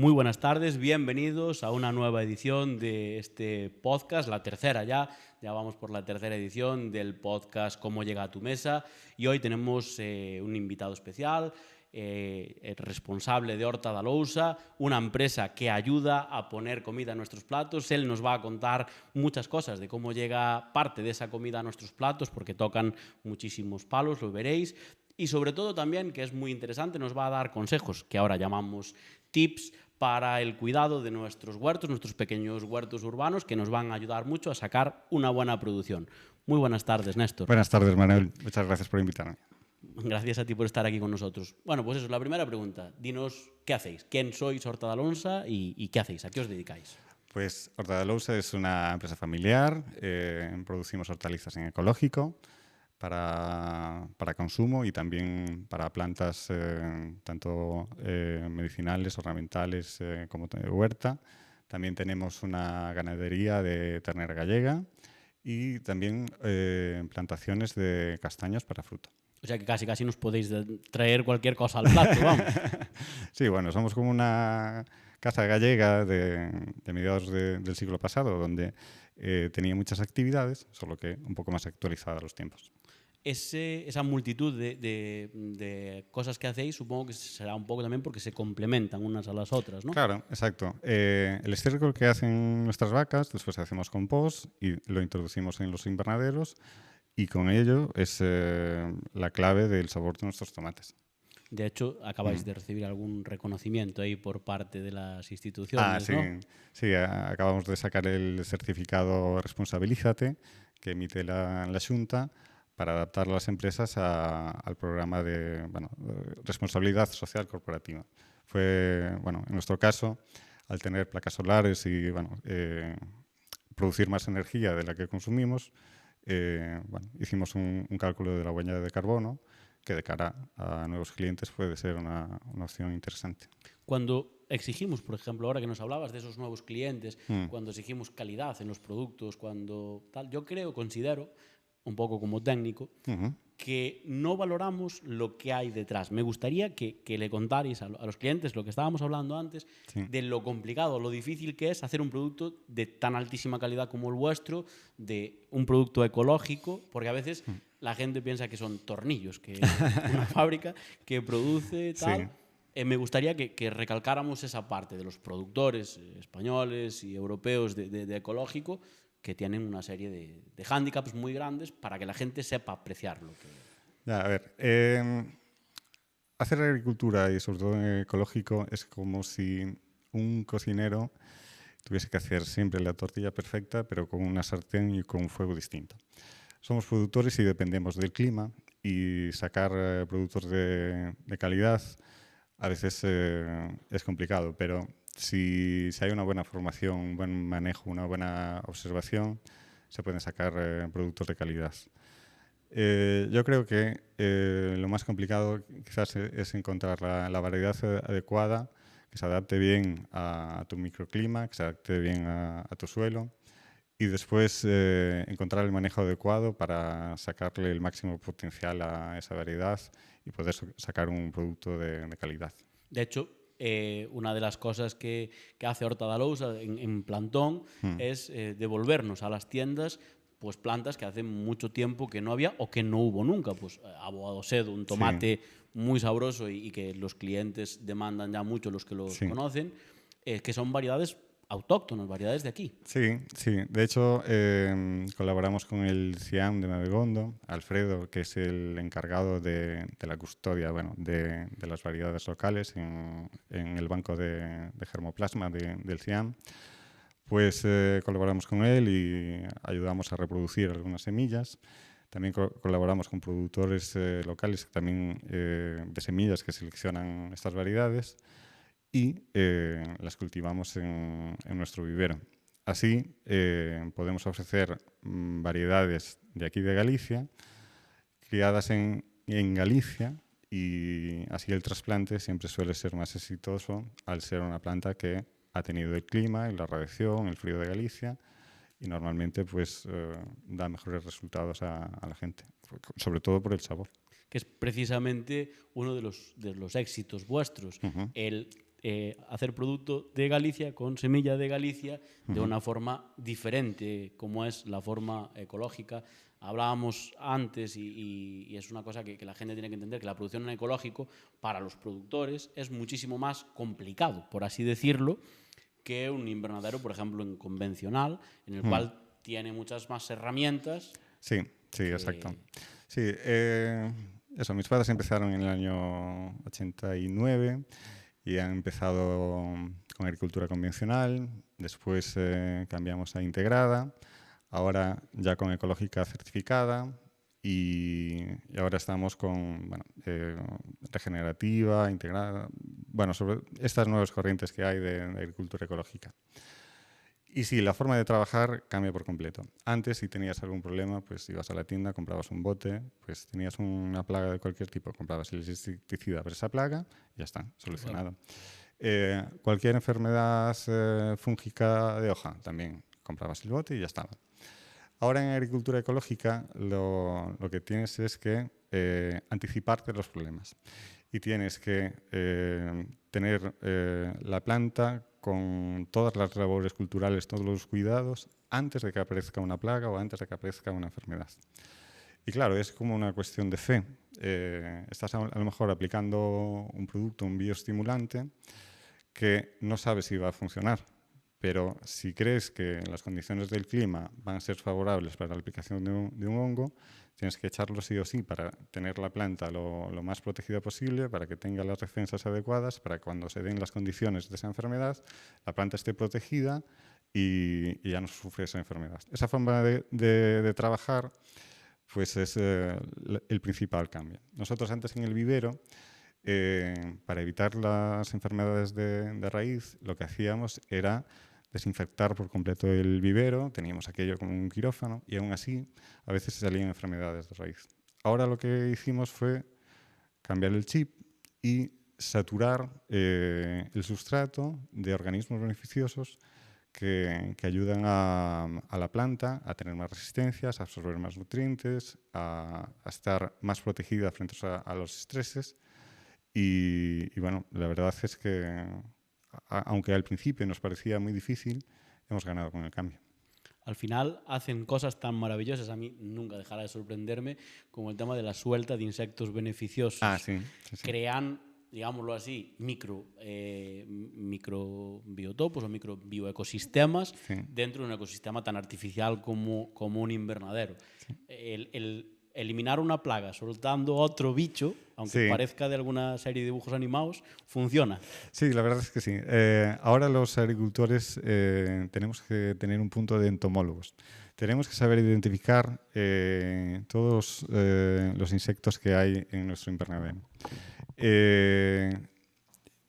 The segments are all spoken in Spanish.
Muy buenas tardes, bienvenidos a una nueva edición de este podcast, la tercera ya vamos por la tercera edición del podcast Cómo llega a tu mesa, y hoy tenemos un invitado especial, el responsable de Horta da Lousa, una empresa que ayuda a poner comida en nuestros platos. Él nos va a contar muchas cosas de cómo llega parte de esa comida a nuestros platos, porque tocan muchísimos palos, lo veréis. Y sobre todo también, que es muy interesante, nos va a dar consejos, que ahora llamamos tips para el cuidado de nuestros huertos, nuestros pequeños huertos urbanos, que nos van a ayudar mucho a sacar una buena producción. Muy buenas tardes, Néstor. Buenas tardes, Manuel. Muchas gracias por invitarme. Gracias a ti por estar aquí con nosotros. Bueno, pues eso, la primera pregunta. Dinos, ¿qué hacéis? ¿Quién sois Horta da Lousa y qué hacéis? ¿A qué os dedicáis? Pues Horta da Lousa es una empresa familiar. Producimos hortalizas en ecológico para consumo y también para plantas tanto medicinales, ornamentales como de huerta. También tenemos una ganadería de ternera gallega y también plantaciones de castaños para fruta. O sea que casi nos podéis traer cualquier cosa al plato, vamos. Sí, bueno, somos como una casa gallega de mediados del siglo pasado, donde tenía muchas actividades, solo que un poco más actualizada a los tiempos. Esa multitud de cosas que hacéis, supongo que será un poco también porque se complementan unas a las otras, ¿no? Claro, exacto. El estiércol que hacen nuestras vacas, después hacemos compost y lo introducimos en los invernaderos, y con ello es la clave del sabor de nuestros tomates. De hecho, acabáis de recibir algún reconocimiento ahí por parte de las instituciones, sí, ¿no? Sí, acabamos de sacar el certificado Responsabilízate que emite la Xunta para adaptar a las empresas al programa de responsabilidad social corporativa. En nuestro caso, al tener placas solares y producir más energía de la que consumimos, hicimos un cálculo de la huella de carbono que de cara a nuevos clientes puede ser una opción interesante. Cuando exigimos, por ejemplo, ahora que nos hablabas de esos nuevos clientes, cuando exigimos calidad en los productos, yo considero, un poco como técnico, que no valoramos lo que hay detrás. Me gustaría que le contarais a los clientes lo que estábamos hablando antes, de lo complicado, lo difícil que es hacer un producto de tan altísima calidad como el vuestro, de un producto ecológico, porque a veces la gente piensa que son tornillos, que una fábrica que produce tal. Sí. Me gustaría que recalcáramos esa parte de los productores españoles y europeos de ecológico, que tienen una serie de hándicaps muy grandes para que la gente sepa apreciarlo. Ya, a ver, hacer agricultura y sobre todo en ecológico es como si un cocinero tuviese que hacer siempre la tortilla perfecta, pero con una sartén y con un fuego distinto. Somos productores y dependemos del clima, y sacar productos de calidad a veces es complicado, pero si hay una buena formación, un buen manejo, una buena observación, se pueden sacar productos de calidad. Yo creo que lo más complicado quizás es encontrar la variedad adecuada, que se adapte bien a tu microclima, que se adapte bien a tu suelo, y después encontrar el manejo adecuado para sacarle el máximo potencial a esa variedad y poder sacar un producto de calidad. De hecho, una de las cosas que hace Horta da Lousa en Plantón es devolvernos a las tiendas pues plantas que hace mucho tiempo que no había o que no hubo nunca. Pues Aboado Sedo, un tomate muy sabroso y que los clientes demandan ya mucho, los que los conocen, que son variedades autóctonas, variedades de aquí. Sí. De hecho, colaboramos con el CIAM de Madegondo, Alfredo, que es el encargado de la custodia de las variedades locales en el banco de germoplasma del CIAM. Pues colaboramos con él y ayudamos a reproducir algunas semillas. También colaboramos con productores locales también de semillas que seleccionan estas variedades y las cultivamos en nuestro vivero. Así podemos ofrecer variedades de aquí de Galicia, criadas en Galicia, y así el trasplante siempre suele ser más exitoso al ser una planta que ha tenido el clima, la radiación, el frío de Galicia, y normalmente pues da mejores resultados a la gente, sobre todo por el sabor. Que es precisamente uno de los éxitos vuestros, el hacer producto de Galicia con semilla de Galicia de una forma diferente, como es la forma ecológica. Hablábamos antes, y es una cosa que la gente tiene que entender, que la producción en ecológico para los productores es muchísimo más complicado, por así decirlo, que un invernadero, por ejemplo, en convencional, en el cual tiene muchas más herramientas. Sí, exacto. Sí, eso, mis padres empezaron en el año 89 y han empezado con agricultura convencional, después cambiamos a integrada, ahora ya con ecológica certificada y ahora estamos con regenerativa, integrada, sobre estas nuevas corrientes que hay de agricultura ecológica. Y sí, la forma de trabajar cambia por completo. Antes, si tenías algún problema, pues ibas a la tienda, comprabas un bote, pues tenías una plaga de cualquier tipo, comprabas el insecticida para esa plaga y ya está, solucionado. Cualquier enfermedad fúngica de hoja, también comprabas el bote y ya estaba. Ahora en agricultura ecológica lo que tienes es que anticiparte los problemas y tienes que tener la planta con todas las labores culturales, todos los cuidados, antes de que aparezca una plaga o antes de que aparezca una enfermedad. Y claro, es como una cuestión de fe. Estás a lo mejor aplicando un producto, un bioestimulante, que no sabes si va a funcionar, pero si crees que las condiciones del clima van a ser favorables para la aplicación de un hongo, tienes que echarlo sí o sí para tener la planta lo más protegida posible, para que tenga las defensas adecuadas, para que cuando se den las condiciones de esa enfermedad, la planta esté protegida y ya no sufre esa enfermedad. Esa forma de trabajar pues es el principal cambio. Nosotros antes en el vivero, para evitar las enfermedades de raíz, lo que hacíamos era desinfectar por completo el vivero, teníamos aquello como un quirófano y aún así a veces salían enfermedades de raíz. Ahora lo que hicimos fue cambiar el chip y saturar el sustrato de organismos beneficiosos que ayudan a la planta a tener más resistencias, a absorber más nutrientes, a estar más protegida frente a los estreses. Y bueno, la verdad es que aunque al principio nos parecía muy difícil, hemos ganado con el cambio. Al final hacen cosas tan maravillosas, a mí nunca dejará de sorprenderme, como el tema de la suelta de insectos beneficiosos. Sí. Crean, digámoslo así, microbiotopos o microbioecosistemas dentro de un ecosistema tan artificial como un invernadero. Sí. El eliminar una plaga soltando otro bicho, aunque parezca de alguna serie de dibujos animados, funciona. Sí, la verdad es que sí. Ahora los agricultores tenemos que tener un punto de entomólogos. Tenemos que saber identificar todos los insectos que hay en nuestro invernadero.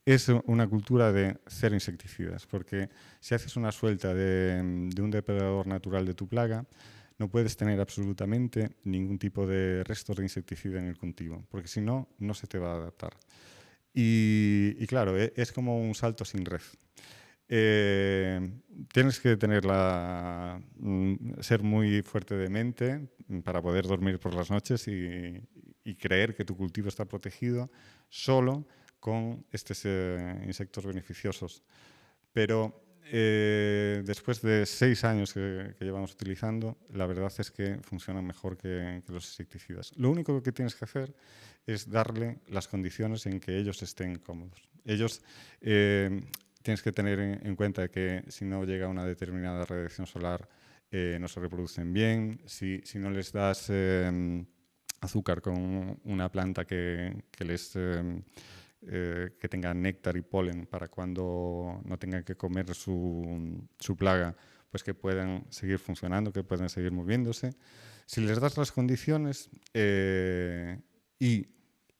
Es una cultura de cero insecticidas, porque si haces una suelta de un depredador natural de tu plaga, no puedes tener absolutamente ningún tipo de restos de insecticida en el cultivo, porque si no, no se te va a adaptar. Y claro, es como un salto sin red. Tienes que ser muy fuerte de mente para poder dormir por las noches y creer que tu cultivo está protegido solo con estos insectos beneficiosos. Pero después de 6 años que llevamos utilizando, la verdad es que funcionan mejor que los insecticidas. Lo único que tienes que hacer es darle las condiciones en que ellos estén cómodos. Ellos tienes que tener en cuenta que si no llega una determinada radiación solar, no se reproducen bien. Si no les das azúcar con una planta que tenga néctar y polen para cuando no tengan que comer su plaga, pues que puedan seguir funcionando, que puedan seguir moviéndose. Si les das las condiciones y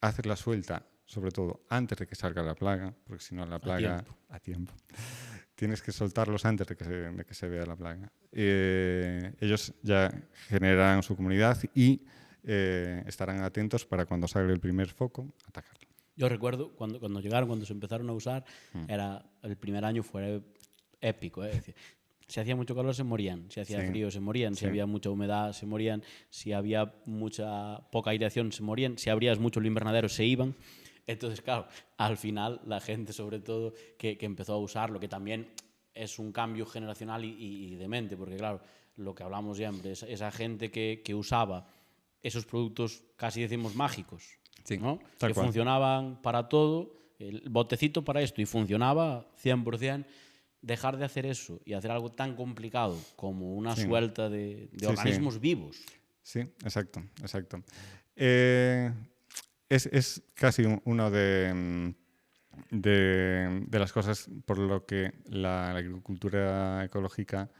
haces la suelta, sobre todo antes de que salga la plaga, porque si no la plaga a tiempo. Tienes que soltarlos antes de que se vea la plaga. Ellos ya generarán su comunidad y estarán atentos para cuando salga el primer foco, atacarlo. Yo recuerdo cuando llegaron, cuando se empezaron a usar, el primer año fue épico. Es decir, si hacía mucho calor se morían, si hacía frío se morían, si había mucha humedad se morían, si había poca aireación se morían, si abrías mucho el invernadero se iban. Entonces, claro, al final la gente, sobre todo, que empezó a usarlo, que también es un cambio generacional y de mente, porque claro, lo que hablamos siempre, esa gente que usaba esos productos, casi decimos mágicos, Sí, ¿no? tal Que cual. funcionaban para todo, el botecito para esto, y funcionaba 100%. Dejar de hacer eso y hacer algo tan complicado como una Sí, suelta de sí, sí, organismos vivos. sí, exacto, exacto. Eh, es casi uno de las cosas por lo que la agricultura ecológica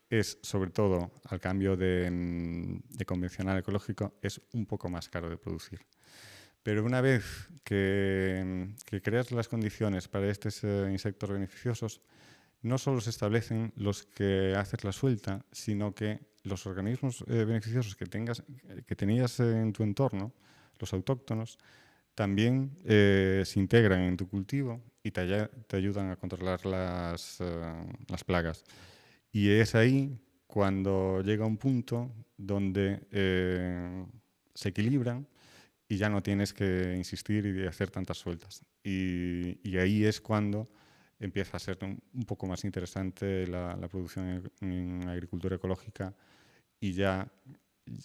es, sobre todo, al cambio de convencional ecológico, es un poco más caro de producir. Pero una vez que creas las condiciones para estos insectos beneficiosos, no solo se establecen los que haces la suelta, sino que los organismos beneficiosos que tenías en tu entorno, los autóctonos, también se integran en tu cultivo y te ayudan a controlar las plagas. Y es ahí cuando llega un punto donde se equilibran y ya no tienes que insistir y hacer tantas sueltas. Y ahí es cuando empieza a ser un poco más interesante la producción en agricultura ecológica y ya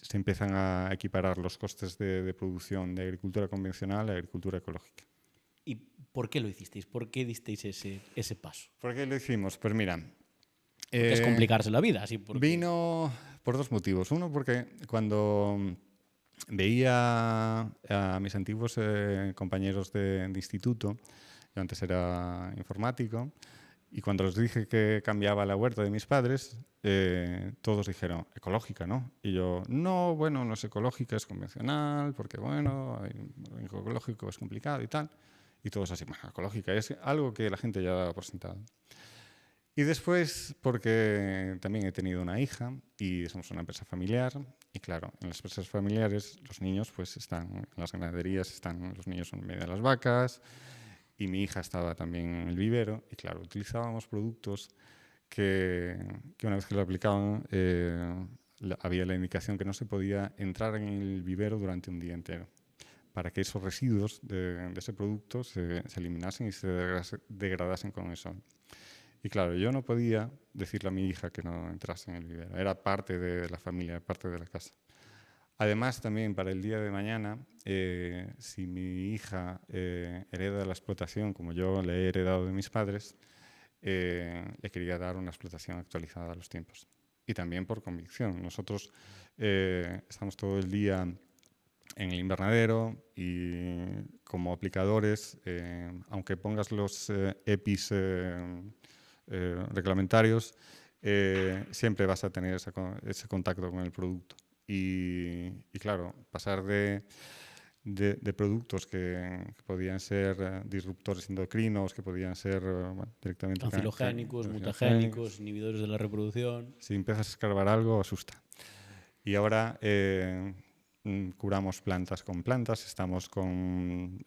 se empiezan a equiparar los costes de producción de agricultura convencional a agricultura ecológica. ¿Y por qué lo hicisteis? ¿Por qué disteis ese paso? ¿Por qué lo hicimos? Pues mira, Porque es complicarse la vida, así porque... vino por dos motivos. Uno, porque cuando veía a mis antiguos compañeros de instituto, yo antes era informático, y cuando les dije que cambiaba la huerta de mis padres, todos dijeron, ecológica, ¿no? Y yo, no, bueno, no es ecológica, es convencional, porque bueno, ecológico es complicado y tal. Y todos así, bueno, ecológica es algo que la gente ya da por sentado. Y después, porque también he tenido una hija y somos una empresa familiar, y claro, en las empresas familiares los niños pues están, en las ganaderías están, los niños son en medio de las vacas, y mi hija estaba también en el vivero, y claro, utilizábamos productos que una vez que lo aplicaban había la indicación que no se podía entrar en el vivero durante un día entero, para que esos residuos de ese producto se eliminasen y se degradasen con el sol. Y claro, yo no podía decirle a mi hija que no entrase en el vivero. Era parte de la familia, parte de la casa. Además, también para el día de mañana, si mi hija hereda la explotación como yo le he heredado de mis padres, le quería dar una explotación actualizada a los tiempos. Y también por convicción. Nosotros estamos todo el día en el invernadero y como aplicadores, aunque pongas los EPIs reglamentarios, siempre vas a tener ese contacto con el producto. Y claro, pasar de productos que podían ser disruptores endocrinos, que podían ser directamente Cancilogénicos, carcinogénicos, mutagénicos, inhibidores de la reproducción. si empiezas a escarbar algo, asusta. Y ahora curamos plantas con plantas, estamos con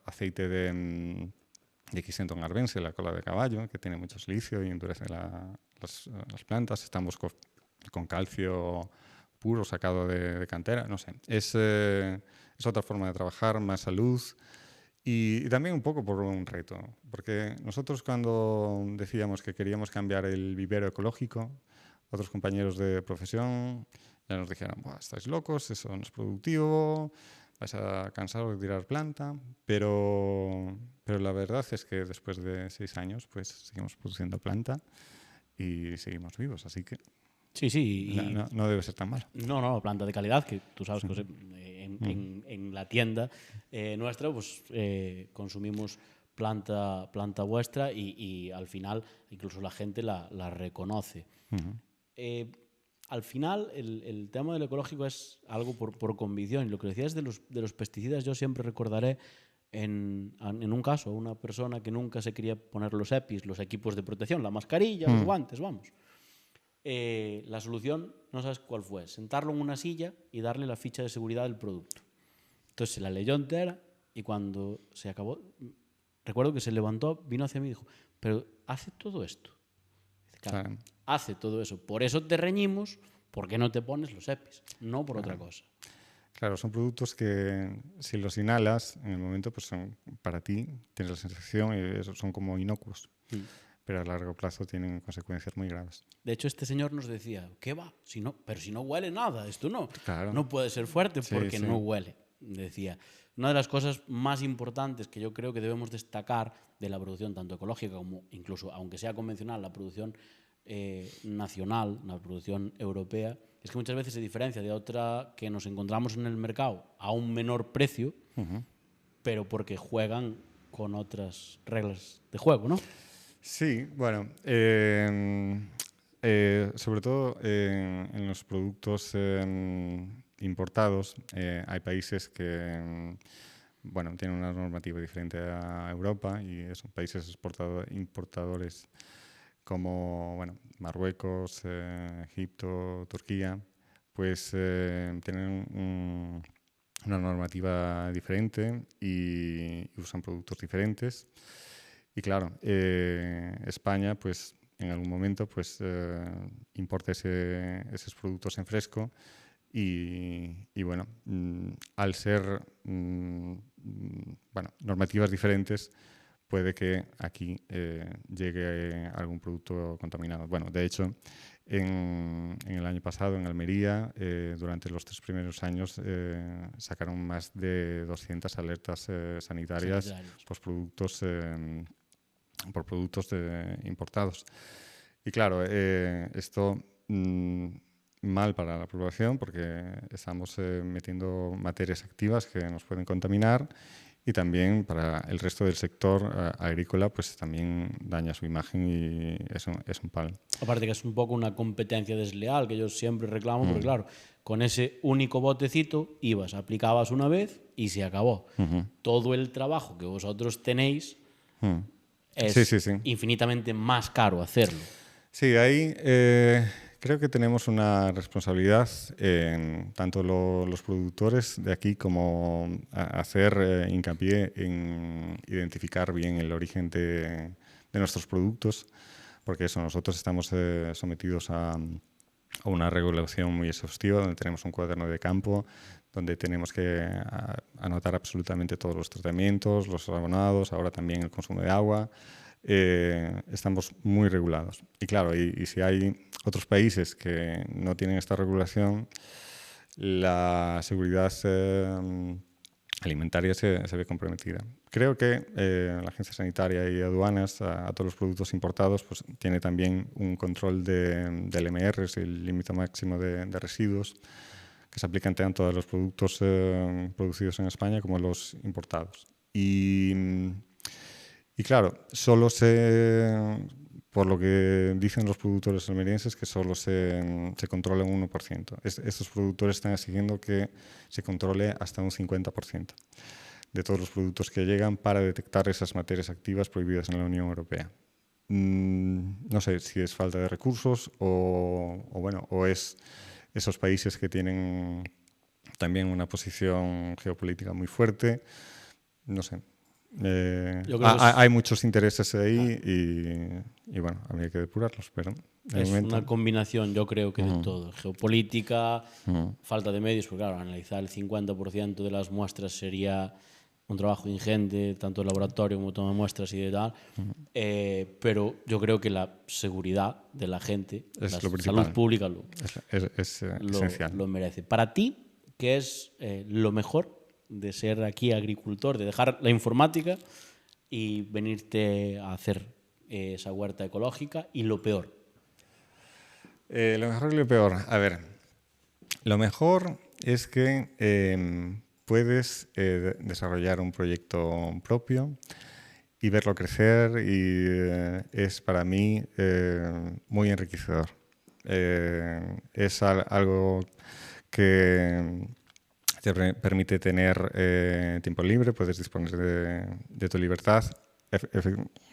aceite de Xenton arvense, la cola de caballo, que tiene mucho silicio y endurece las plantas. Estamos con calcio puro sacado de cantera, no sé. Es otra forma de trabajar, más salud y también un poco por un reto. Porque nosotros cuando decíamos que queríamos cambiar el vivero ecológico, otros compañeros de profesión ya nos dijeron, estáis locos, eso no es productivo, vais a cansaros de tirar planta, pero la verdad es que después de 6 años pues seguimos produciendo planta y seguimos vivos, así que Sí, sí. no debe ser tan malo. No, planta de calidad, que tú sabes Sí. que en la tienda nuestra pues consumimos planta vuestra y al final incluso la gente la reconoce. Al final el tema del ecológico es algo por convicción. Y lo que decías de los pesticidas, yo siempre recordaré en un caso a una persona que nunca se quería poner los EPIs, los equipos de protección, la mascarilla, los guantes, vamos. La solución, no sabes cuál fue, sentarlo en una silla y darle la ficha de seguridad del producto. Entonces se la leyó entera y cuando se acabó, recuerdo que se levantó, vino hacia mí y dijo, pero hace todo esto. Dice, claro, hace todo eso. Por eso te reñimos, ¿por qué no te pones los EPIs? No por otra cosa. Claro, son productos que si los inhalas en el momento, pues son para ti, tienes la sensación y son como inocuos, pero a largo plazo tienen consecuencias muy graves. De hecho, este señor nos decía, ¿qué va? Pero si no huele nada, esto Claro, no puede ser fuerte sí, porque sí. no huele. Decía, una de las cosas más importantes que yo creo que debemos destacar de la producción, tanto ecológica como incluso, aunque sea convencional, la producción nacional, la producción europea, es que muchas veces se diferencia de otra que nos encontramos en el mercado a un menor precio, pero porque juegan con otras reglas de juego, ¿no? Sí, bueno, sobre todo en los productos importados hay países que bueno, tienen una normativa diferente a Europa y son países importadores como bueno, Marruecos, Egipto, Turquía, pues tienen una normativa diferente y usan productos diferentes. Y claro, España, pues en algún momento, pues importa esos productos en fresco y bueno, al ser bueno, normativas diferentes, puede que aquí llegue algún producto contaminado. Bueno, de hecho, en el año pasado, en Almería, durante los 3 primeros años, sacaron más de 200 alertas sanitarias por productos importados. Y claro, esto mal para la población porque estamos metiendo materias activas que nos pueden contaminar y también para el resto del sector agrícola pues también daña su imagen y eso es un palo. Aparte que es un poco una competencia desleal que yo siempre reclamo, porque claro, con ese único botecito ibas, aplicabas una vez y se acabó. Todo el trabajo que vosotros tenéis es Sí. infinitamente más caro hacerlo. Sí, ahí creo que tenemos una responsabilidad en tanto los productores de aquí como hacer hincapié en identificar bien el origen de nuestros productos, porque eso, nosotros estamos sometidos a una regulación muy exhaustiva, donde tenemos un cuaderno de campo, donde tenemos que anotar absolutamente todos los tratamientos, los abonados, ahora también el consumo de agua. Estamos muy regulados. Y claro, y si hay otros países que no tienen esta regulación, la seguridad alimentaria se ve comprometida. Creo que la Agencia Sanitaria y Aduanas a todos los productos importados pues, tiene también un control del MR, el límite máximo de residuos, que se aplican tanto a los productos producidos en España como a los importados. Y claro, por lo que dicen los productores almerienses, que solo se controla un 1%. Estos productores están exigiendo que se controle hasta un 50% de todos los productos que llegan para detectar esas materias activas prohibidas en la Unión Europea. No sé si es falta de recursos o es esos países que tienen también una posición geopolítica muy fuerte. No sé. Hay muchos intereses ahí y bueno, habría que depurarlos, pero es una combinación, yo creo que de todo. Geopolítica, falta de medios, porque claro, analizar el 50% de las muestras sería un trabajo ingente, tanto de laboratorio como toma de muestras y de tal, pero yo creo que la seguridad de la gente, la salud pública es esencial. Lo merece. Para ti, ¿qué es lo mejor de ser aquí agricultor, de dejar la informática y venirte a hacer esa huerta ecológica? Y lo peor. Lo mejor y lo peor. A ver, lo mejor es que puedes desarrollar un proyecto propio y verlo crecer y es para mí muy enriquecedor. Es algo que te permite tener tiempo libre, puedes disponer de tu libertad.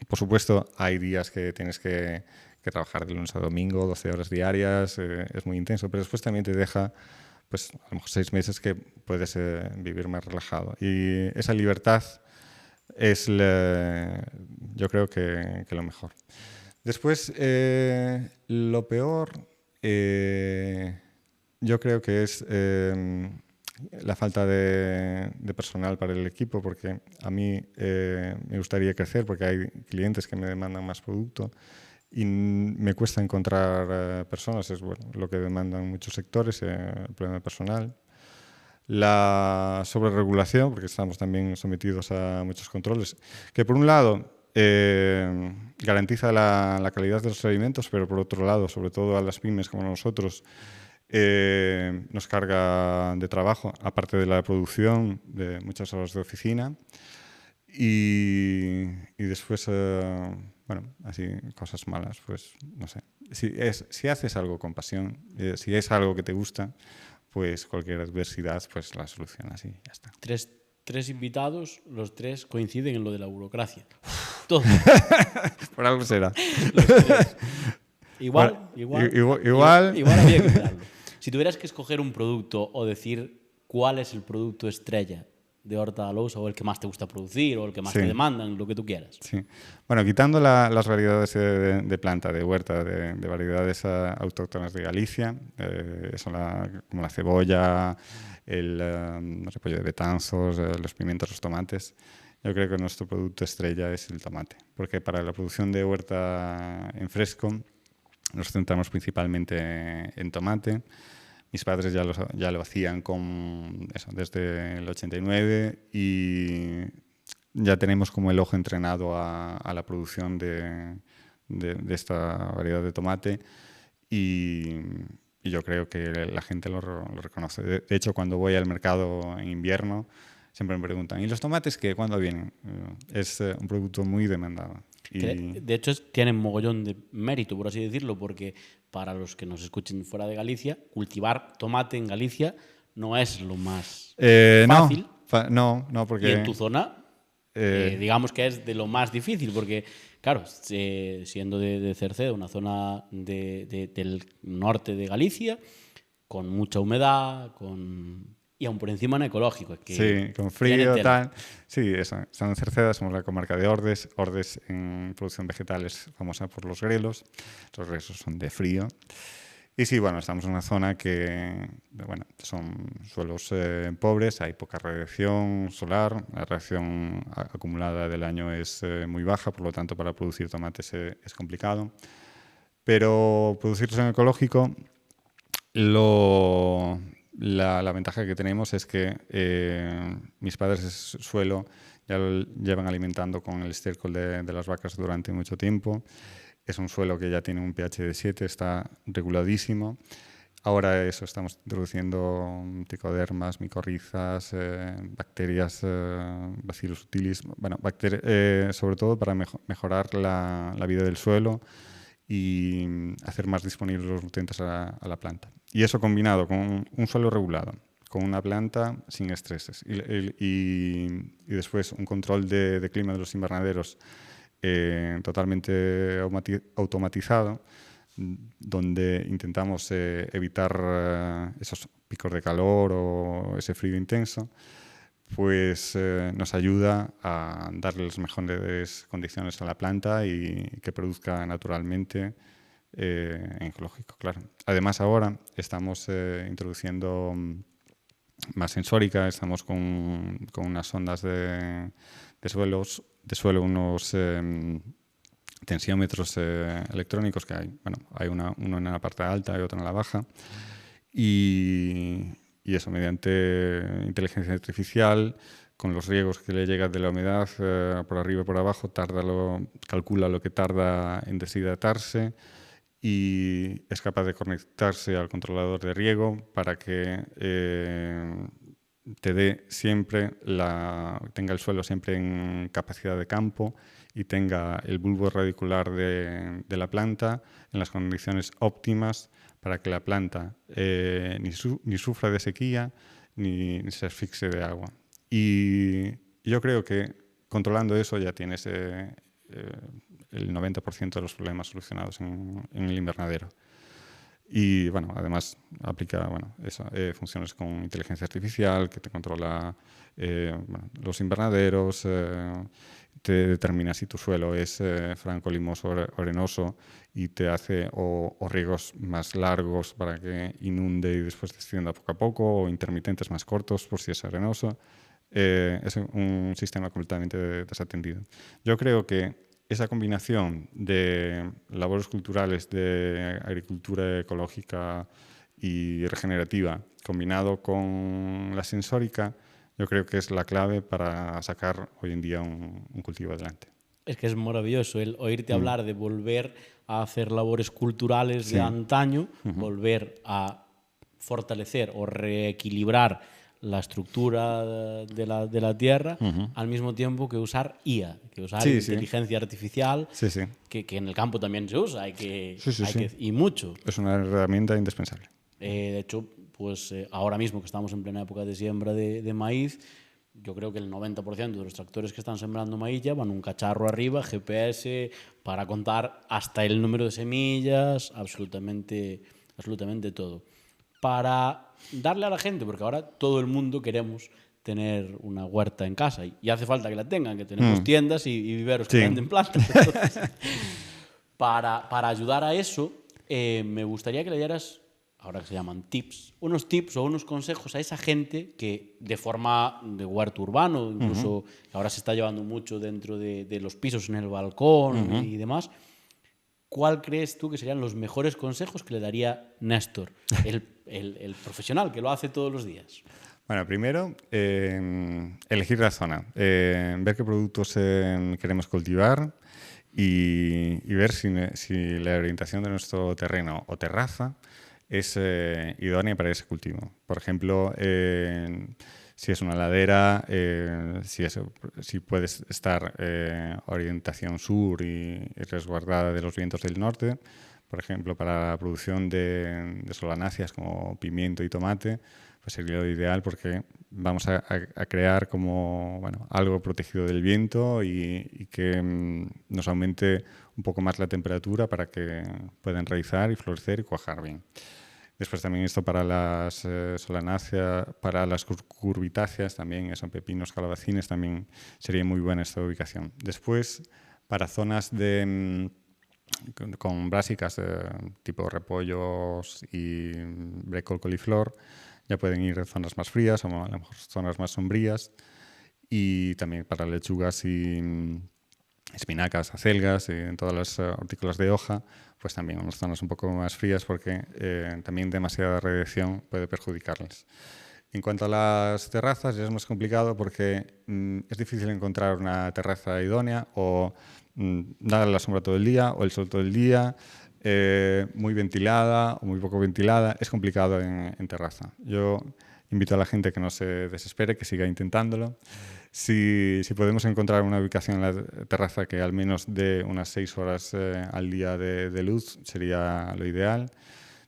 Por supuesto, hay días que tienes que trabajar de lunes a domingo, 12 horas diarias, es muy intenso, pero después también te deja pues, a lo mejor 6 meses que puedes vivir más relajado. Y esa libertad es, yo creo que lo mejor. Después, lo peor, yo creo que es la falta de personal para el equipo, porque a mí me gustaría crecer porque hay clientes que me demandan más producto y me cuesta encontrar personas, es bueno, lo que demandan muchos sectores, el problema personal. La sobreregulación, porque estamos también sometidos a muchos controles, que por un lado garantiza la calidad de los alimentos, pero por otro lado, sobre todo a las pymes como nosotros, nos carga de trabajo, aparte de la producción, de muchas horas de oficina. Y después, bueno, así cosas malas, pues no sé. Si haces algo con pasión, si es algo que te gusta, pues cualquier adversidad pues la solucionas y ya está. Tres invitados, los tres coinciden en lo de la burocracia. Todo. Por algo será. Los tres. Igual había que mirarlo. Si tuvieras que escoger un producto o decir cuál es el producto estrella de Horta da Lousa o el que más te gusta producir o el que más te demandan, lo que tú quieras. Sí. Bueno, quitando las variedades de planta, de huerta, de variedades autóctonas de Galicia, como la cebolla, el repollo de Betanzos, los pimientos, los tomates, yo creo que nuestro producto estrella es el tomate, porque para la producción de huerta en fresco nos centramos principalmente en tomate. Mis padres ya lo hacían desde el 89 y ya tenemos como el ojo entrenado a la producción de esta variedad de tomate y yo creo que la gente lo reconoce. De hecho, cuando voy al mercado en invierno, siempre me preguntan, ¿y los tomates qué? ¿Cuándo vienen? Es un producto muy demandado. De hecho, tienen mogollón de mérito, por así decirlo, porque para los que nos escuchen fuera de Galicia, cultivar tomate en Galicia no es lo más fácil. No, porque... Y en tu zona, digamos que es de lo más difícil, porque, claro, siendo de Cerceda, una zona del norte de Galicia, con mucha humedad, y aún por encima en ecológico. Sí, con frío, tal. Sí, eso. Estamos en Cerceda, somos la comarca de Ordes. Ordes en producción vegetal es famosa por los grelos. Los grelos son de frío. Y sí, bueno, estamos en una zona que, bueno, son suelos pobres, hay poca radiación solar, la radiación acumulada del año es muy baja, por lo tanto para producir tomates es complicado. Pero producirlos en ecológico, la ventaja que tenemos es que mis padres ese suelo ya lo llevan alimentando con el estiércol de las vacas durante mucho tiempo. Es un suelo que ya tiene un pH de 7, está reguladísimo. Ahora estamos introduciendo tricodermas, micorrizas, bacterias, Bacillus subtilis, bueno, sobre todo para mejorar la vida del suelo y hacer más disponibles los nutrientes a la planta. Y eso combinado con un suelo regulado, con una planta sin estreses y después un control de clima de los invernaderos totalmente automatizado, donde intentamos evitar esos picos de calor o ese frío intenso, pues nos ayuda a darle las mejores condiciones a la planta y que produzca naturalmente en ecológico, claro. Además, ahora estamos introduciendo más sensórica, estamos con unas ondas de suelo, unos tensiómetros electrónicos que hay. Bueno, hay uno en la parte alta y otro en la baja. Y eso, mediante inteligencia artificial, con los riegos que le llegan de la humedad por arriba y por abajo, calcula lo que tarda en deshidratarse y es capaz de conectarse al controlador de riego para que te dé siempre tenga el suelo siempre en capacidad de campo y tenga el bulbo radicular de la planta en las condiciones óptimas para que la planta ni sufra de sequía ni se asfixie de agua. Y yo creo que controlando eso ya tienes el 90% de los problemas solucionados en el invernadero. Y bueno, además aplica funciones con inteligencia artificial que te controla los invernaderos, te determina si tu suelo es franco, limoso o arenoso y te hace o riegos más largos para que inunde y después descienda poco a poco, o intermitentes más cortos por si es arenoso. Es un sistema completamente desatendido. Yo creo que esa combinación de labores culturales, de agricultura ecológica y regenerativa, combinado con la sensórica, yo creo que es la clave para sacar hoy en día un cultivo adelante. Es que es maravilloso el oírte hablar de volver a hacer labores culturales de antaño, volver a fortalecer o reequilibrar la estructura de la Tierra, al mismo tiempo que usar IA, que usar inteligencia artificial, que en el campo también se usa, y mucho. Es una herramienta indispensable. De hecho, pues ahora mismo que estamos en plena época de siembra de maíz, yo creo que el 90% de los tractores que están sembrando maíz ya van un cacharro arriba, GPS, para contar hasta el número de semillas, absolutamente todo. Para darle a la gente, porque ahora todo el mundo queremos tener una huerta en casa y hace falta que la tengan, que tenemos tiendas y viveros que venden plantas. Entonces, para ayudar a eso, me gustaría que le dieras, ahora que se llaman tips, unos tips o unos consejos a esa gente que de forma de huerto urbano, incluso ahora se está llevando mucho dentro de los pisos en el balcón y demás. ¿Cuál crees tú que serían los mejores consejos que le daría Néstor, el profesional que lo hace todos los días? Bueno, primero, elegir la zona, ver qué productos queremos cultivar y ver si la orientación de nuestro terreno o terraza es idónea para ese cultivo. Por ejemplo, si es una ladera, si puedes estar orientación sur y resguardada de los vientos del norte, por ejemplo, para la producción de solanáceas como pimiento y tomate, pues sería lo ideal porque vamos a crear como algo protegido del viento y que nos aumente un poco más la temperatura para que puedan raizar y florecer y cuajar bien. Después también esto para las solanáceas, para las curvitáceas también, son pepinos, calabacines, también sería muy buena esta ubicación. Después, para zonas con brásicas tipo repollos y brécol, coliflor, ya pueden ir a zonas más frías o a lo mejor zonas más sombrías. Y también para lechugas y espinacas, acelgas y en todas las hortícolas de hoja, pues también unas zonas un poco más frías porque también demasiada radiación puede perjudicarles. En cuanto a las terrazas, ya es más complicado porque es difícil encontrar una terraza idónea o darle la sombra todo el día o el sol todo el día, muy ventilada o muy poco ventilada. Es complicado en terraza. Yo invito a la gente que no se desespere, que siga intentándolo. Si podemos encontrar una ubicación en la terraza que al menos dé unas 6 horas al día de luz, sería lo ideal.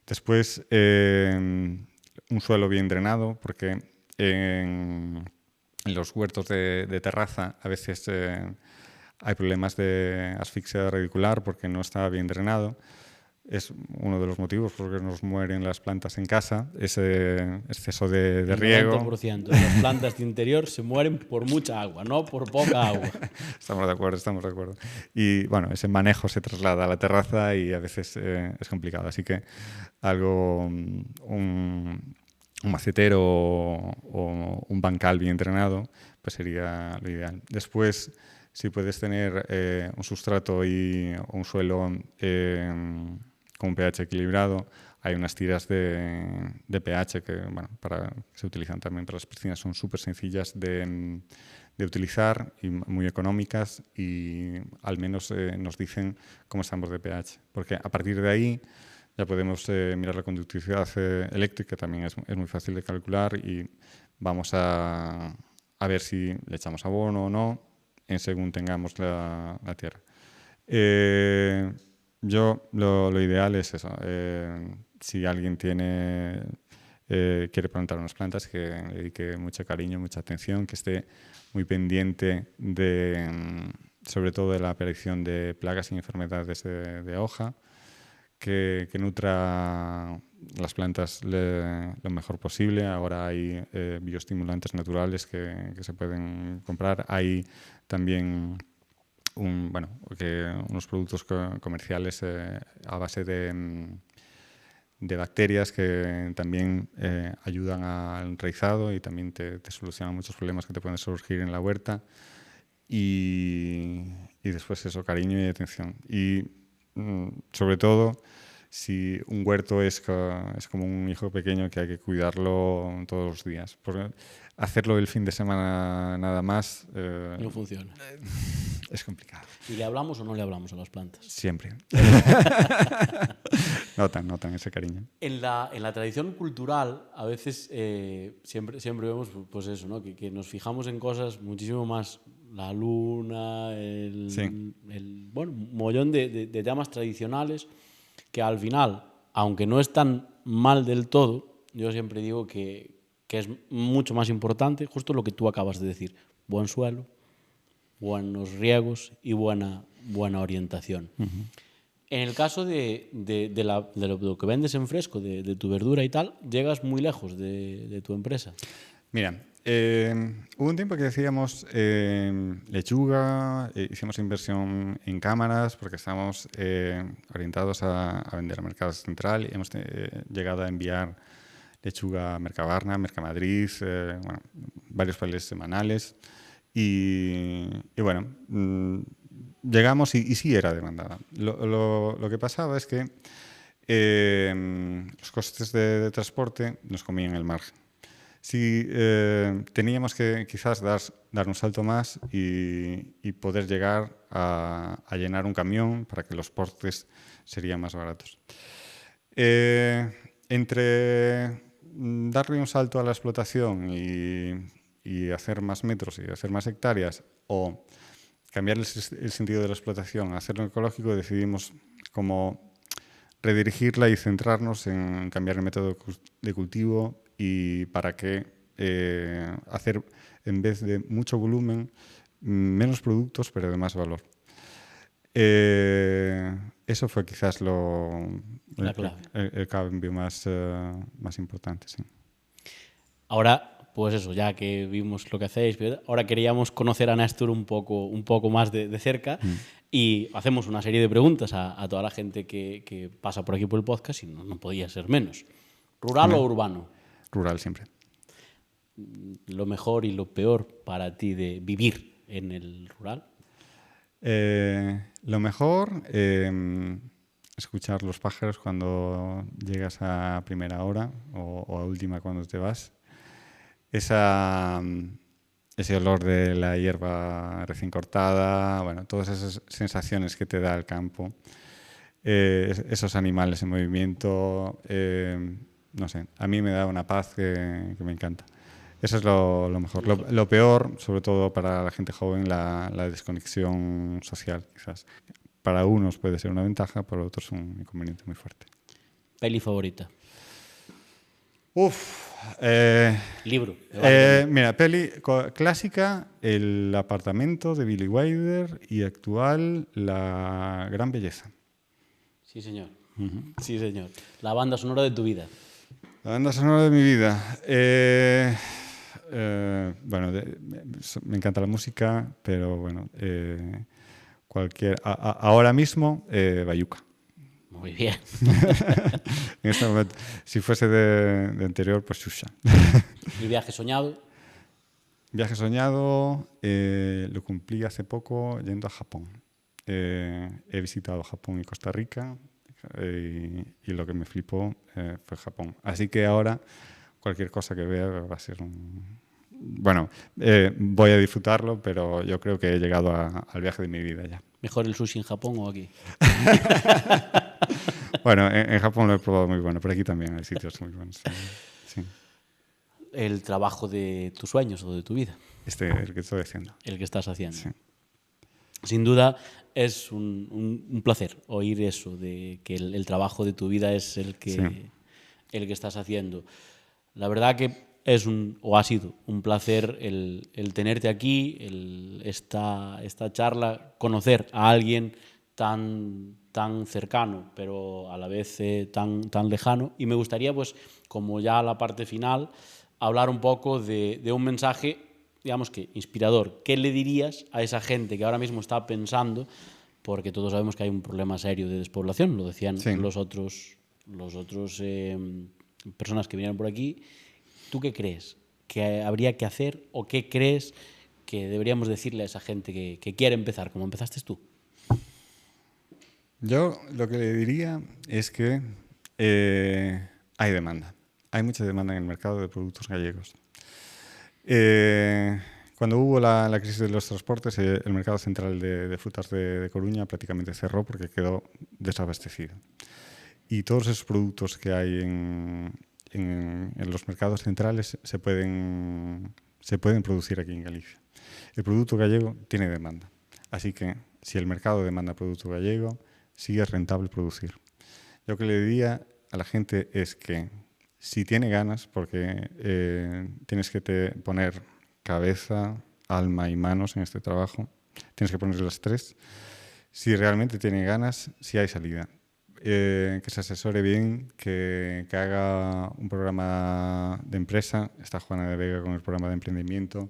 Después, un suelo bien drenado, porque en los huertos de terraza a veces hay problemas de asfixia radicular porque no está bien drenado. Es uno de los motivos por los que nos mueren las plantas en casa, ese exceso de riego. El 90% de las plantas de interior se mueren por mucha agua, no por poca agua. Estamos de acuerdo. Y bueno, ese manejo se traslada a la terraza y a veces es complicado. Así que un macetero o un bancal bien drenado pues sería lo ideal. Después, si puedes tener un sustrato y un suelo con un pH equilibrado, hay unas tiras de pH que se utilizan también para las piscinas, son súper sencillas de utilizar y muy económicas y al menos nos dicen cómo estamos de pH, porque a partir de ahí ya podemos mirar la conductividad eléctrica, también es muy fácil de calcular y vamos a ver si le echamos abono o no según tengamos la tierra. Lo ideal es eso. Si alguien quiere plantar unas plantas, que le dedique mucho cariño, mucha atención, que esté muy pendiente sobre todo de la aparición de plagas y enfermedades de hoja, que nutra las plantas lo mejor posible. Ahora hay bioestimulantes naturales que se pueden comprar. Hay también unos productos comerciales a base de bacterias que también ayudan al enraizado y también te solucionan muchos problemas que te pueden surgir en la huerta. Y después eso, cariño y atención. Y sobre todo, si un huerto es como un hijo pequeño que hay que cuidarlo todos los días. Porque hacerlo el fin de semana nada más no funciona. Es complicado. ¿Y le hablamos o no le hablamos a las plantas? Siempre. notan ese cariño. En la tradición cultural, a veces siempre vemos pues eso, ¿no? Que nos fijamos en cosas muchísimo más, la luna, bueno, un mollón de temas tradicionales que al final, aunque no están mal del todo, yo siempre digo que es mucho más importante justo lo que tú acabas de decir: buen suelo, buenos riegos y buena orientación. Uh-huh. En el caso de lo que vendes en fresco, de tu verdura y tal, llegas muy lejos de tu empresa. Mira, hubo un tiempo que decíamos lechuga, hicimos inversión en cámaras porque estábamos orientados a vender a Mercado Central y hemos llegado a enviar lechuga a Mercabarna, Mercamadrid, varios paleles semanales. Y bueno, llegamos y sí era demandada. Lo que pasaba es que los costes de transporte nos comían el margen. Si teníamos que quizás dar un salto más y poder llegar a llenar un camión para que los portes serían más baratos. Entre darle un salto a la explotación y hacer más metros y hacer más hectáreas, o cambiar el sentido de la explotación a hacerlo ecológico, decidimos como redirigirla y centrarnos en cambiar el método de cultivo y para que hacer, en vez de mucho volumen, menos productos, pero de más valor. Eso fue quizás el cambio más importante. Sí. Ahora, pues eso, ya que vimos lo que hacéis, ahora queríamos conocer a Néstor un poco más de cerca y hacemos una serie de preguntas a toda la gente que pasa por aquí por el podcast y no podía ser menos. ¿Rural o urbano? Rural siempre. ¿Lo mejor y lo peor para ti de vivir en el rural? Lo mejor, escuchar los pájaros cuando llegas a primera hora o a última cuando te vas. Ese olor de la hierba recién cortada, bueno, todas esas sensaciones que te da el campo, esos animales en movimiento, no sé, a mí me da una paz que me encanta. Eso es lo mejor. Lo peor, sobre todo para la gente joven, la desconexión social, quizás. Para unos puede ser una ventaja, para otros un inconveniente muy fuerte. ¿Peli favorita? Libro. Mira, peli clásica, El apartamento de Billy Wilder, y actual, La gran belleza. Sí, señor. Uh-huh. Sí, señor. La banda sonora de tu vida. La banda sonora de mi vida. Bueno, me encanta la música, pero bueno, ahora mismo, Bayuca. Muy bien. En este momento, si fuese de anterior, pues Xuxa. ¿Y viaje soñado? Viaje soñado, lo cumplí hace poco yendo a Japón. He visitado Japón y Costa Rica y lo que me flipó fue Japón. Así que ahora cualquier cosa que vea va a ser Bueno, voy a disfrutarlo, pero yo creo que he llegado al viaje de mi vida ya. ¿Mejor el sushi en Japón o aquí? Bueno, en Japón lo he probado muy bueno, pero aquí también hay sitios muy buenos. Sí. ¿El trabajo de tus sueños o de tu vida? El que estoy haciendo. El que estás haciendo. Sí. Sin duda es un placer oír eso, de que el trabajo de tu vida es el que estás haciendo. La verdad que ha sido un placer el tenerte aquí, esta charla, conocer a alguien tan cercano, pero a la vez tan lejano. Y me gustaría, pues, como ya la parte final, hablar un poco de un mensaje digamos que inspirador, ¿qué le dirías a esa gente que ahora mismo está pensando, porque todos sabemos que hay un problema serio de despoblación, lo decían los otros personas que vinieron por aquí? ¿Tú qué crees que habría que hacer o qué crees que deberíamos decirle a esa gente que quiere empezar, como empezaste tú? Yo lo que le diría es que hay demanda. Hay mucha demanda en el mercado de productos gallegos. Cuando hubo la crisis de los transportes, el mercado central de frutas de Coruña prácticamente cerró porque quedó desabastecido. Y todos esos productos que hay en los mercados centrales se pueden producir aquí en Galicia. El producto gallego tiene demanda. Así que si el mercado demanda producto gallego, sí es rentable producir. Yo lo que le diría a la gente es que si tiene ganas, porque tienes que poner cabeza, alma y manos en este trabajo, tienes que poner las tres. Si realmente tiene ganas, sí hay salida. Que se asesore bien, que haga un programa de empresa. Está Juana de Vega con el programa de emprendimiento,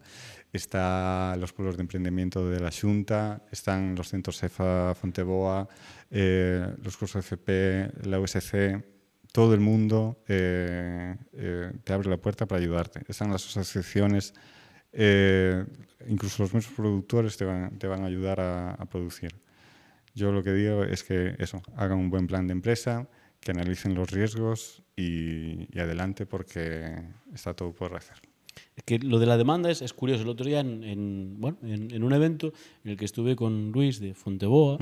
está los pueblos de emprendimiento de la Xunta, están los centros EFA Fonteboa, los cursos FP, la USC. Todo el mundo te abre la puerta para ayudarte. Están las asociaciones, incluso los mismos productores te van a ayudar a producir. Yo lo que digo es que hagan un buen plan de empresa, que analicen los riesgos y adelante, porque está todo por hacer. Es que lo de la demanda es curioso. El otro día en un evento en el que estuve con Luis de Fonteboa,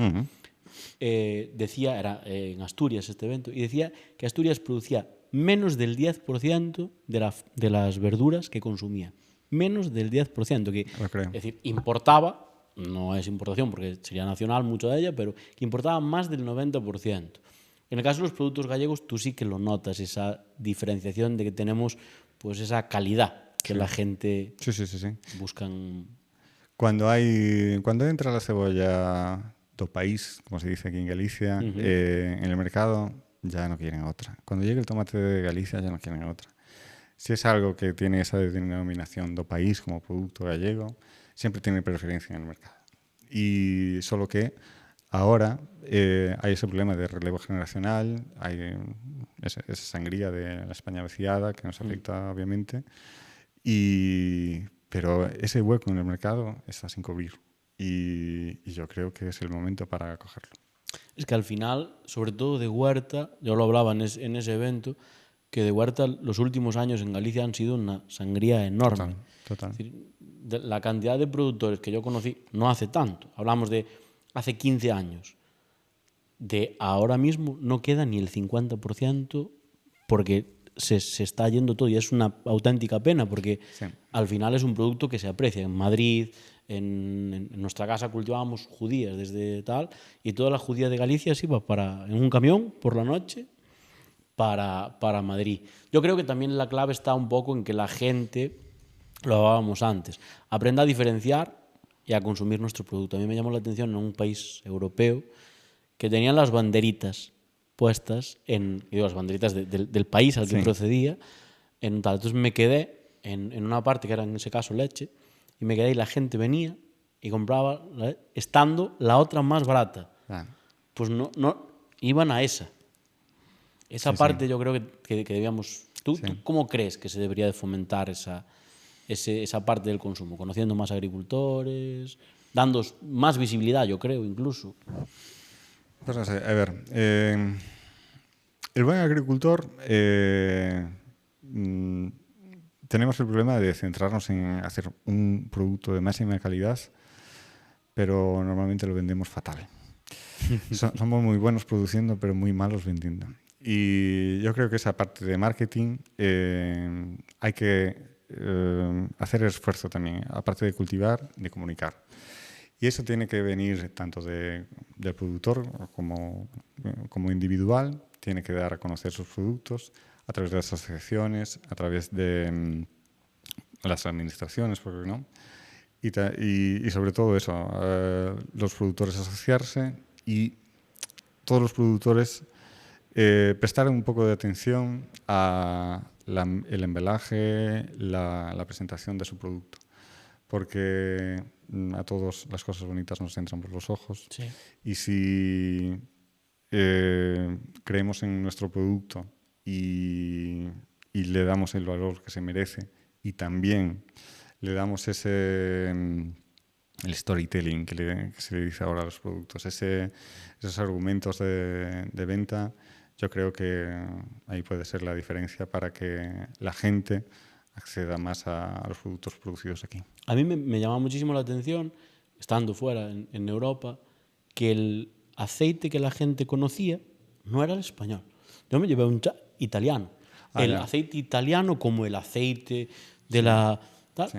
decía, era en Asturias este evento, y decía que Asturias producía menos del 10% de las verduras que consumía. Menos del 10%, que es decir, importaba, no es importación porque sería nacional mucho de ella, pero que importaba más del 90%. En el caso de los productos gallegos, tú sí que lo notas, esa diferenciación de que tenemos pues esa calidad que la gente buscan. Cuando entra la cebolla do país, como se dice aquí en Galicia, en el mercado ya no quieren otra. Cuando llega el tomate de Galicia ya no quieren otra. Si es algo que tiene esa denominación do país como producto gallego, siempre tiene preferencia en el mercado. Y solo que ahora hay ese problema de relevo generacional, hay esa sangría de la España vaciada que nos afecta obviamente, pero ese hueco en el mercado está sin cubrir y yo creo que es el momento para cogerlo. Es que al final, sobre todo de huerta, yo lo hablaba en ese evento, que de huerta los últimos años en Galicia han sido una sangría enorme. Total. Es decir, la cantidad de productores que yo conocí no hace tanto, hablamos de hace 15 años, de ahora mismo no queda ni el 50% porque se está yendo todo y es una auténtica pena porque al final es un producto que se aprecia. En Madrid, en nuestra casa cultivábamos judías desde tal y toda la judía de Galicia se iba en un camión por la noche para Madrid. Yo creo que también la clave está un poco en que la gente, lo hablábamos antes, aprenda a diferenciar y a consumir nuestro producto. A mí me llamó la atención en un país europeo que tenían las banderitas puestas, las banderitas del país al que procedía, en tal. Entonces me quedé en una parte que era en ese caso leche, y me quedé y la gente venía y compraba, estando la otra más barata. Pues no iban a esa. Esa parte yo creo que debíamos... ¿Tú cómo crees que se debería de fomentar esa parte del consumo? Conociendo más agricultores, dando más visibilidad, yo creo, incluso. Pues no sé, a ver, el buen agricultor, tenemos el problema de centrarnos en hacer un producto de máxima calidad, pero normalmente lo vendemos fatal. Somos muy buenos produciendo, pero muy malos vendiendo. Y yo creo que esa parte de marketing hay que hacer esfuerzo también, aparte de cultivar, de comunicar. Y eso tiene que venir tanto del productor como individual, tiene que dar a conocer sus productos a través de las asociaciones, a través de las administraciones, ¿por qué no? Y sobre todo eso, los productores asociarse y todos los productores prestar un poco de atención a el embalaje, la presentación de su producto. porque a todos las cosas bonitas nos entran por los ojos. Sí. Y si creemos en nuestro producto y le damos el valor que se merece, y también le damos el storytelling que se le dice ahora a los productos, esos argumentos de venta, yo creo que ahí puede ser la diferencia para que la gente acceda más a los productos producidos aquí. A mí me llama muchísimo la atención, estando fuera en Europa, que el aceite que la gente conocía no era el español. Yo me llevé un italiano. El aceite italiano como el aceite de la... ¿tal? Sí.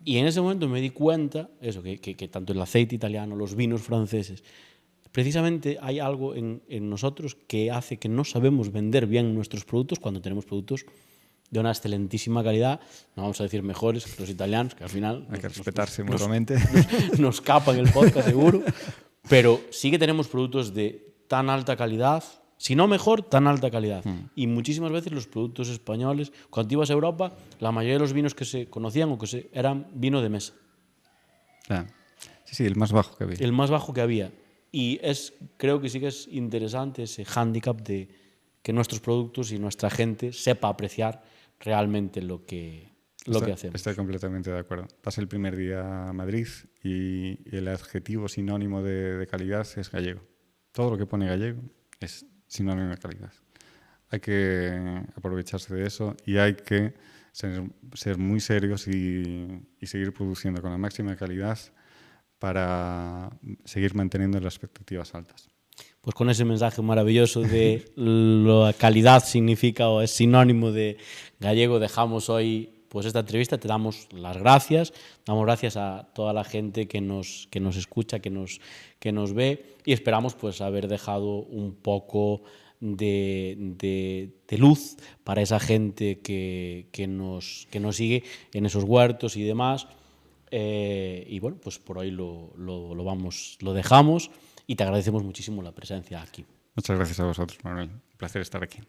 Y en ese momento me di cuenta, eso, que tanto el aceite italiano, los vinos franceses, precisamente hay algo en nosotros que hace que no sabemos vender bien nuestros productos cuando tenemos productos de una excelentísima calidad, no vamos a decir mejores que los italianos, que al final... Hay que respetarse mutuamente. Nos capan el podcast seguro, pero sí que tenemos productos de tan alta calidad, si no mejor, tan alta calidad. Y muchísimas veces los productos españoles, cuando ibas a Europa, la mayoría de los vinos que se conocían o que eran vino de mesa. Sí, el más bajo que había. El más bajo que había. Y creo que sí que es interesante ese hándicap de que nuestros productos y nuestra gente sepa apreciar realmente lo que hacemos. Estoy completamente de acuerdo. Pasé el primer día a Madrid y el adjetivo sinónimo de calidad es gallego. Todo lo que pone gallego es sinónimo de calidad. Hay que aprovecharse de eso y hay que ser muy serios y seguir produciendo con la máxima calidad para seguir manteniendo las expectativas altas. Pues con ese mensaje maravilloso de la calidad significa o es sinónimo de gallego, dejamos hoy pues esta entrevista. Te damos las gracias, damos gracias a toda la gente que nos escucha, que nos ve, y esperamos pues haber dejado un poco de luz para esa gente que nos sigue en esos huertos y demás. Y bueno, pues por hoy lo dejamos y te agradecemos muchísimo la presencia aquí. Muchas gracias a vosotros, Manuel. Un placer estar aquí.